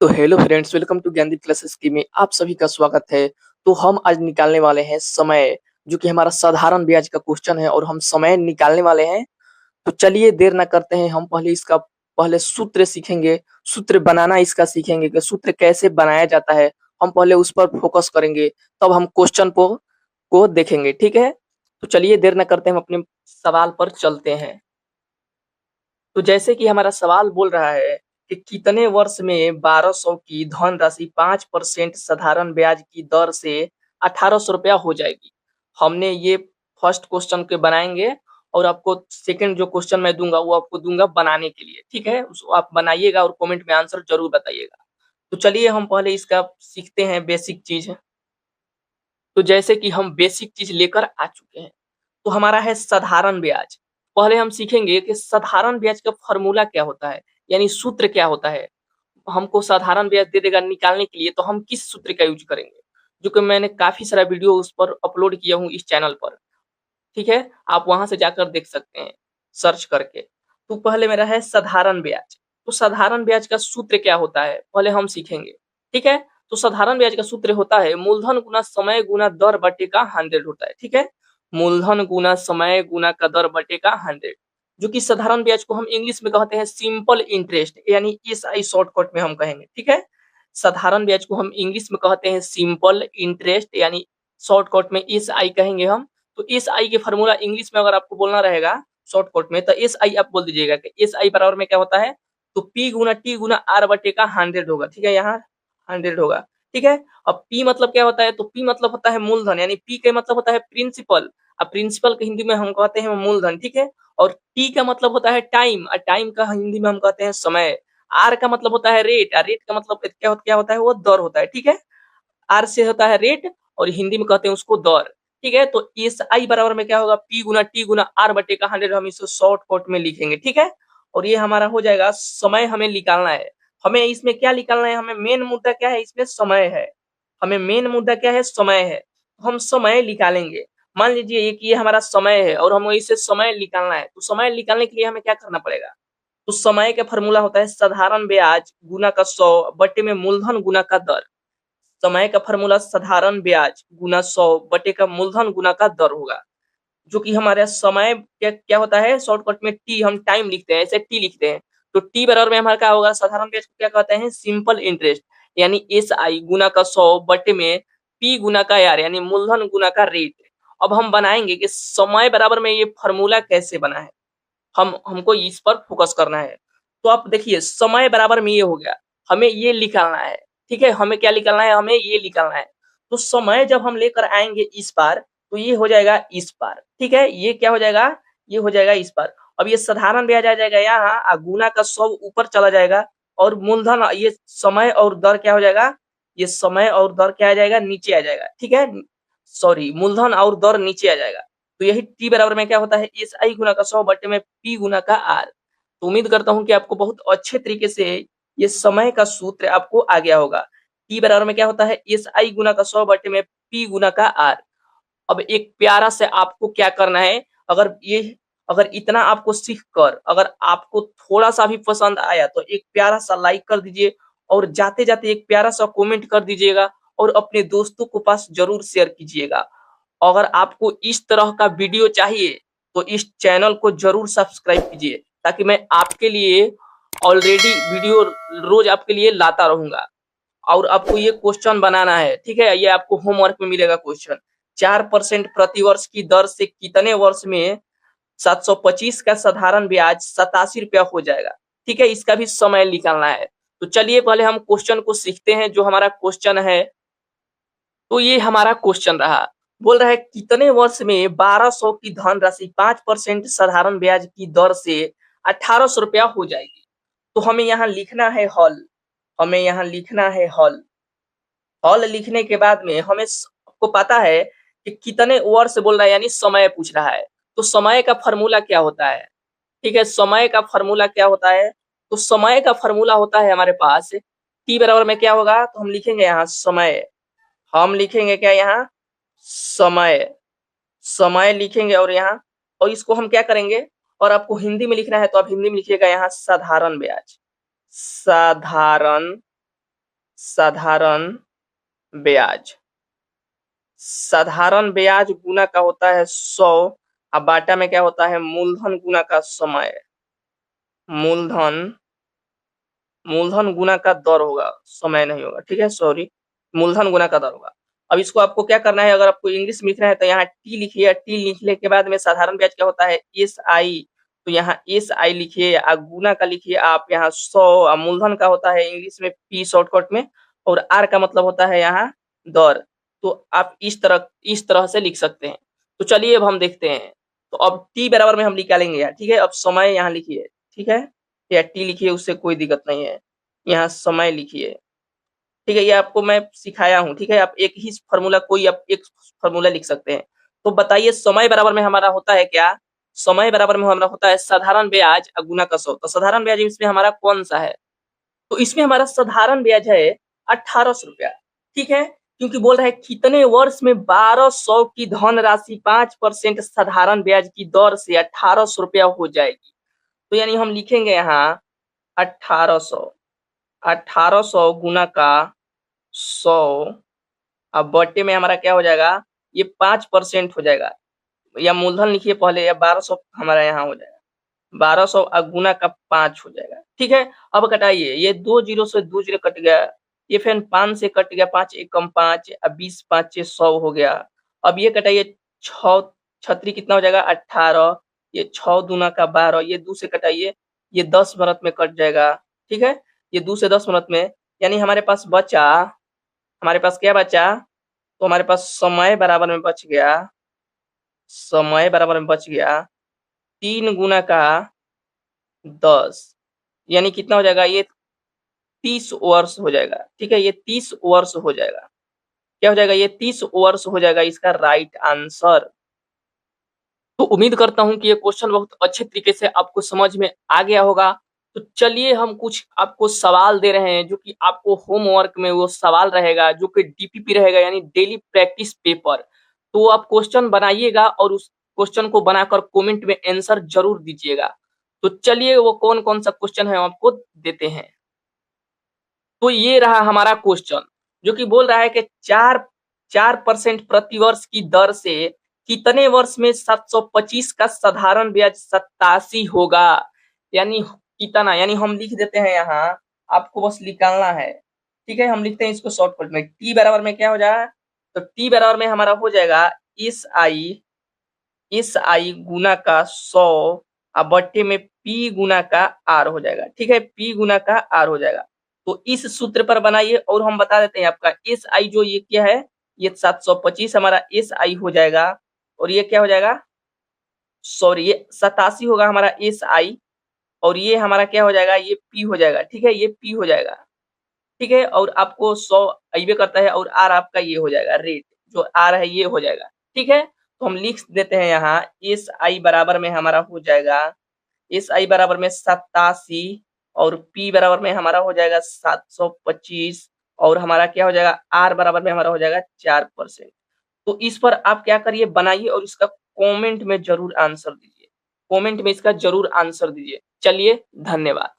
तो hello friends, welcome to Gyandeep classes की में आप सभी का स्वागत है। तो हम आज निकालने वाले हैं समय, जो कि हमारा साधारण ब्याज का क्वेश्चन है और हम समय निकालने वाले हैं। तो चलिए देर ना करते हैं, हम पहले सूत्र सीखेंगे। सूत्र बनाना इसका सीखेंगे कि सूत्र कैसे बनाया जाता है। हम पहले उस पर फोकस करेंगे, तब हम क्वेश्चन को देखेंगे। ठीक है, तो चलिए देर ना करते हैं, हम अपने सवाल पर चलते हैं। तो जैसे कि हमारा सवाल बोल रहा है कि कितने वर्ष में 1200 की धनराशि 5% साधारण ब्याज की दर से 1800 रुपया हो जाएगी। हमने ये फर्स्ट क्वेश्चन के बनाएंगे और आपको सेकंड जो क्वेश्चन मैं दूंगा वो आपको दूंगा बनाने के लिए। ठीक है, उसको आप बनाइएगा और कमेंट में आंसर जरूर बताइएगा। तो चलिए हम पहले इसका सीखते हैं बेसिक चीज। तो जैसे कि हम बेसिक चीज लेकर आ चुके हैं, तो हमारा है साधारण ब्याज। पहले हम सीखेंगे कि साधारण ब्याज का फॉर्मूला क्या होता है, यानी सूत्र क्या होता है। हमको साधारण ब्याज दे देगा निकालने के लिए, तो हम किस सूत्र का यूज करेंगे, जो कि मैंने काफी सारा वीडियो उस पर अपलोड किया हूँ इस चैनल पर। ठीक है, आप वहां से जाकर देख सकते हैं सर्च करके। तो पहले मेरा है साधारण ब्याज। तो साधारण ब्याज का सूत्र क्या होता है पहले हम सीखेंगे। ठीक है, तो साधारण ब्याज का सूत्र होता है मूलधन गुना समय गुना दर बटे का 100 होता है। ठीक है, मूलधन गुना समय गुना का दर बटे का 100, जो कि साधारण ब्याज को हम इंग्लिश में कहते हैं सिंपल इंटरेस्ट, यानी एसआई शॉर्टकट में हम कहेंगे। ठीक है, साधारण ब्याज को हम इंग्लिश में कहते हैं सिंपल इंटरेस्ट, यानी शॉर्टकट में एसआई कहेंगे हम। तो एस आई के फॉर्मूला इंग्लिश में अगर आपको बोलना रहेगा शॉर्टकट में, तो एस आई आप बोल दीजिएगा कि एस आई बराबर में क्या होता है, तो पी गुना टी गुना आर बटे का 100 होगा। ठीक है, यहाँ 100 होगा। ठीक है, अब पी मतलब क्या होता है, तो पी मतलब होता है मूलधन, यानी पी का मतलब होता है प्रिंसिपल। अब प्रिंसिपल के हिंदी में हम कहते हैं मूलधन। ठीक है, और टी का मतलब होता है टाइम, और टाइम का हिंदी में हम कहते हैं समय। आर का मतलब होता है रेट, और रेट का मतलब क्या होता है, वो दर होता है। ठीक है, आर से होता है रेट और हिंदी में कहते हैं उसको दर। ठीक है, तो एस आई बराबर में क्या होगा, पी गुना टी गुना आर बटे का 100, हम इसे शॉर्टकट में लिखेंगे। ठीक है, और ये हमारा हो जाएगा समय हमें निकालना है। हमें इसमें क्या निकालना है, हमें मेन मुद्दा क्या है, इसमें समय है। हमें मेन मुद्दा क्या है, समय है। तो हम समय निकालेंगे। मान लीजिए कि ये हमारा समय है और हमें इसे समय निकालना है, तो समय निकालने के लिए हमें क्या करना पड़ेगा, तो समय का फॉर्मूला होता है साधारण ब्याज गुना का 100 बटे में मूलधन गुना का दर। समय का फॉर्मूला साधारण ब्याज गुना 100 बटे का मूलधन गुना का दर होगा, जो कि हमारे समय क्या होता है, शॉर्टकट में टी, हम टाइम लिखते हैं, ऐसे टी लिखते हैं। तो टी बराबर में हमारा क्या होगा, साधारण ब्याज को क्या कहते हैं, सिंपल इंटरेस्ट, यानी एस आई गुना का 100 बटे में पी गुना का आर, यानी मूलधन गुना का रेट। अब हम बनाएंगे कि समय बराबर में ये फॉर्मूला कैसे बना है, हमको इस पर फोकस करना है। तो आप देखिए समय बराबर में ये हो गया, हमें ये निकालना है। ठीक है, हमें क्या निकालना है, हमें ये निकालना है। तो समय जब हम लेकर आएंगे इस पार, तो ये हो जाएगा इस पार। ठीक है, ये क्या हो जाएगा, ये हो जाएगा इस पार। अब ये साधारण ब्याज आ जाएगा यहाँ, गुना का 100 ऊपर चला जाएगा, और मूलधन ये समय और दर क्या हो जाएगा, ये समय और दर क्या आ जाएगा, नीचे आ जाएगा। ठीक है, सॉरी, मूलधन और दर नीचे आ जाएगा। तो यही टी बराबर में क्या होता है, एस आई गुना का 100 बटे में पी गुना का आर। तो उम्मीद करता हूं कि आपको बहुत अच्छे तरीके से ये समय का सूत्र आपको आ गया होगा। टी बराबर में क्या होता है, एस आई गुना का 100 बटे में पी गुना का आर। अब एक प्यारा से आपको क्या करना है, अगर इतना आपको सीख कर अगर आपको थोड़ा सा भी पसंद आया, तो एक प्यारा सा लाइक कर दीजिए, और जाते जाते एक प्यारा सा कमेंट कर दीजिएगा, और अपने दोस्तों को पास जरूर शेयर कीजिएगा। अगर आपको इस तरह का वीडियो चाहिए, तो इस चैनल को जरूर सब्सक्राइब कीजिए, ताकि मैं आपके लिए ऑलरेडी वीडियो रोज आपके लिए लाता रहूंगा। और आपको ये क्वेश्चन बनाना है। ठीक है, ये आपको होमवर्क में मिलेगा क्वेश्चन। 4% प्रति वर्ष की दर से कितने वर्ष में 725 का साधारण ब्याज 87 रुपया हो जाएगा। ठीक है, इसका भी समय निकालना है। तो चलिए पहले हम क्वेश्चन को सीखते हैं। जो हमारा क्वेश्चन है, तो ये हमारा क्वेश्चन रहा, बोल रहा है कितने वर्ष में 1200 की धनराशि 5% साधारण ब्याज की दर से 1800 रुपया हो जाएगी। तो हमें यहाँ लिखना है हल, हमें यहाँ लिखना है हल। हल लिखने के बाद में हमें आपको पता है कि कितने वर्ष बोल रहा है, यानी समय पूछ रहा है। तो समय का फॉर्मूला क्या होता है, ठीक है, समय का फॉर्मूला क्या होता है, तो समय का फॉर्मूला होता है हमारे पास टी बराबर में क्या होगा, तो हम लिखेंगे यहाँ समय, हम लिखेंगे क्या यहाँ, समय, समय लिखेंगे, और यहाँ, और इसको हम क्या करेंगे, और आपको हिंदी में लिखना है तो आप हिंदी में लिखिएगा यहाँ साधारण ब्याज, साधारण साधारण ब्याज। साधारण ब्याज गुना का होता है 100 और बाटा में क्या होता है मूलधन गुना का समय। मूलधन मूलधन गुना का दर होगा, समय नहीं होगा, ठीक है, सॉरी, मूलधन गुना का दर होगा। अब इसको आपको क्या करना है, अगर आपको इंग्लिश में लिखना है तो यहाँ टी लिखिए, टी लिखने के बाद में साधारण ब्याज क्या होता है एस आई, तो यहाँ एस आई लिखिए, गुना का लिखिए आप यहाँ 100, मूलधन का होता है इंग्लिश में पी शॉर्टकट में, और आर का मतलब होता है यहाँ दर। तो आप इस तरह से लिख सकते हैं। तो चलिए अब हम देखते हैं। तो अब टी बराबर में हम निकालेंगे यार, ठीक है। अब समय यहाँ लिखिए, ठीक है, या टी लिखिए, उससे कोई दिक्कत नहीं है। यहाँ समय लिखिए, ठीक है, ये आपको मैं सिखाया हूँ, ठीक है। आप एक ही फॉर्मूला, कोई आप एक फॉर्मूला लिख सकते हैं। तो बताइए समय बराबर में हमारा होता है क्या, समय बराबर में हमारा होता है साधारण ब्याज गुना का 100। तो साधारण ब्याज इसमें हमारा कौन सा है, तो इसमें हमारा साधारण ब्याज है 1800 रुपया, ठीक है। क्योंकि बोल रहा है कितने वर्ष में 1200 की धनराशि 5% साधारण ब्याज की दर से 1800 रुपया हो जाएगी। तो यानी हम लिखेंगे यहाँ 1800, 1800 गुना का 100, अब बट्टे में हमारा क्या हो जाएगा, ये 5% हो जाएगा, या मूलधन लिखिए पहले, या 1200 हमारा यहाँ हो जाएगा, 1200 गुना का 5 हो जाएगा, ठीक है। अब कटाइए, ये 2 जीरो से 2 जीरो कट गया, ये फिर 5 से कट गया, 5 एकम 5, अब 20 5 100 हो गया। अब ये कटाइए, 6 छत्री कितना हो जाएगा 18, ये 6 दूना का 12, ये 2 से कटाइए, ये 10 मिनट में कट जाएगा, ठीक है। ये 2 से 10 मिनट में, यानी हमारे पास बचा, हमारे पास क्या बचा, तो हमारे पास समय बराबर में बच गया, समय बराबर में बच गया 3 गुना का 10, यानी कितना हो जाएगा, ये 30 वर्ष हो जाएगा, ठीक है, ये 30 वर्ष हो जाएगा। क्या हो जाएगा, ये 30 वर्ष हो जाएगा इसका राइट आंसर। तो उम्मीद करता हूं कि ये क्वेश्चन बहुत अच्छे तरीके से आपको समझ में आ गया होगा। तो चलिए हम कुछ आपको सवाल दे रहे हैं, जो कि आपको होमवर्क में वो सवाल रहेगा, जो कि डीपीपी रहेगा, यानी डेली प्रैक्टिस पेपर। तो आप क्वेश्चन बनाइएगा और उस क्वेश्चन को बनाकर कमेंट में आंसर जरूर दीजिएगा। तो चलिए वो कौन कौन सा क्वेश्चन है आपको देते हैं। तो ये रहा हमारा क्वेश्चन, जो कि बोल रहा है कि 4% प्रति वर्ष की दर से कितने वर्ष में 725 का साधारण ब्याज 87 होगा। यानी कितना, यानी हम लिख देते हैं यहाँ, आपको बस निकालना है, ठीक है। हम लिखते हैं इसको शॉर्टकट में, टी बराबर में क्या हो जाएगा, तो टी बराबर में हमारा हो जाएगा इस आई गुना का 100 और बट्टे में पी गुना का आर हो जाएगा, ठीक है, पी गुना का आर हो जाएगा। तो इस सूत्र पर बनाइए, और हम बता देते हैं आपका एस आई जो ये क्या है, ये 725 हमारा एस आई हो जाएगा, और ये क्या हो जाएगा, सॉरी, ये 87 होगा हमारा एस आई, और ये हमारा क्या हो जाएगा, ये पी हो जाएगा, ठीक है, ये पी हो जाएगा, ठीक है। और आपको 100 अइबे करता है, और आर आपका ये हो जाएगा, रेट जो आर है ये हो जाएगा, ठीक है। तो हम लिख देते हैं यहाँ एस आई बराबर में हमारा हो जाएगा, एस आई बराबर में 87, और पी बराबर में हमारा हो जाएगा 725, और हमारा क्या हो जाएगा, आर बराबर में हमारा हो जाएगा 4%। तो इस पर आप क्या करिए, बनाइए और इसका कमेंट में जरूर आंसर दीजिए, कमेंट में इसका जरूर आंसर दीजिए। चलिए, धन्यवाद।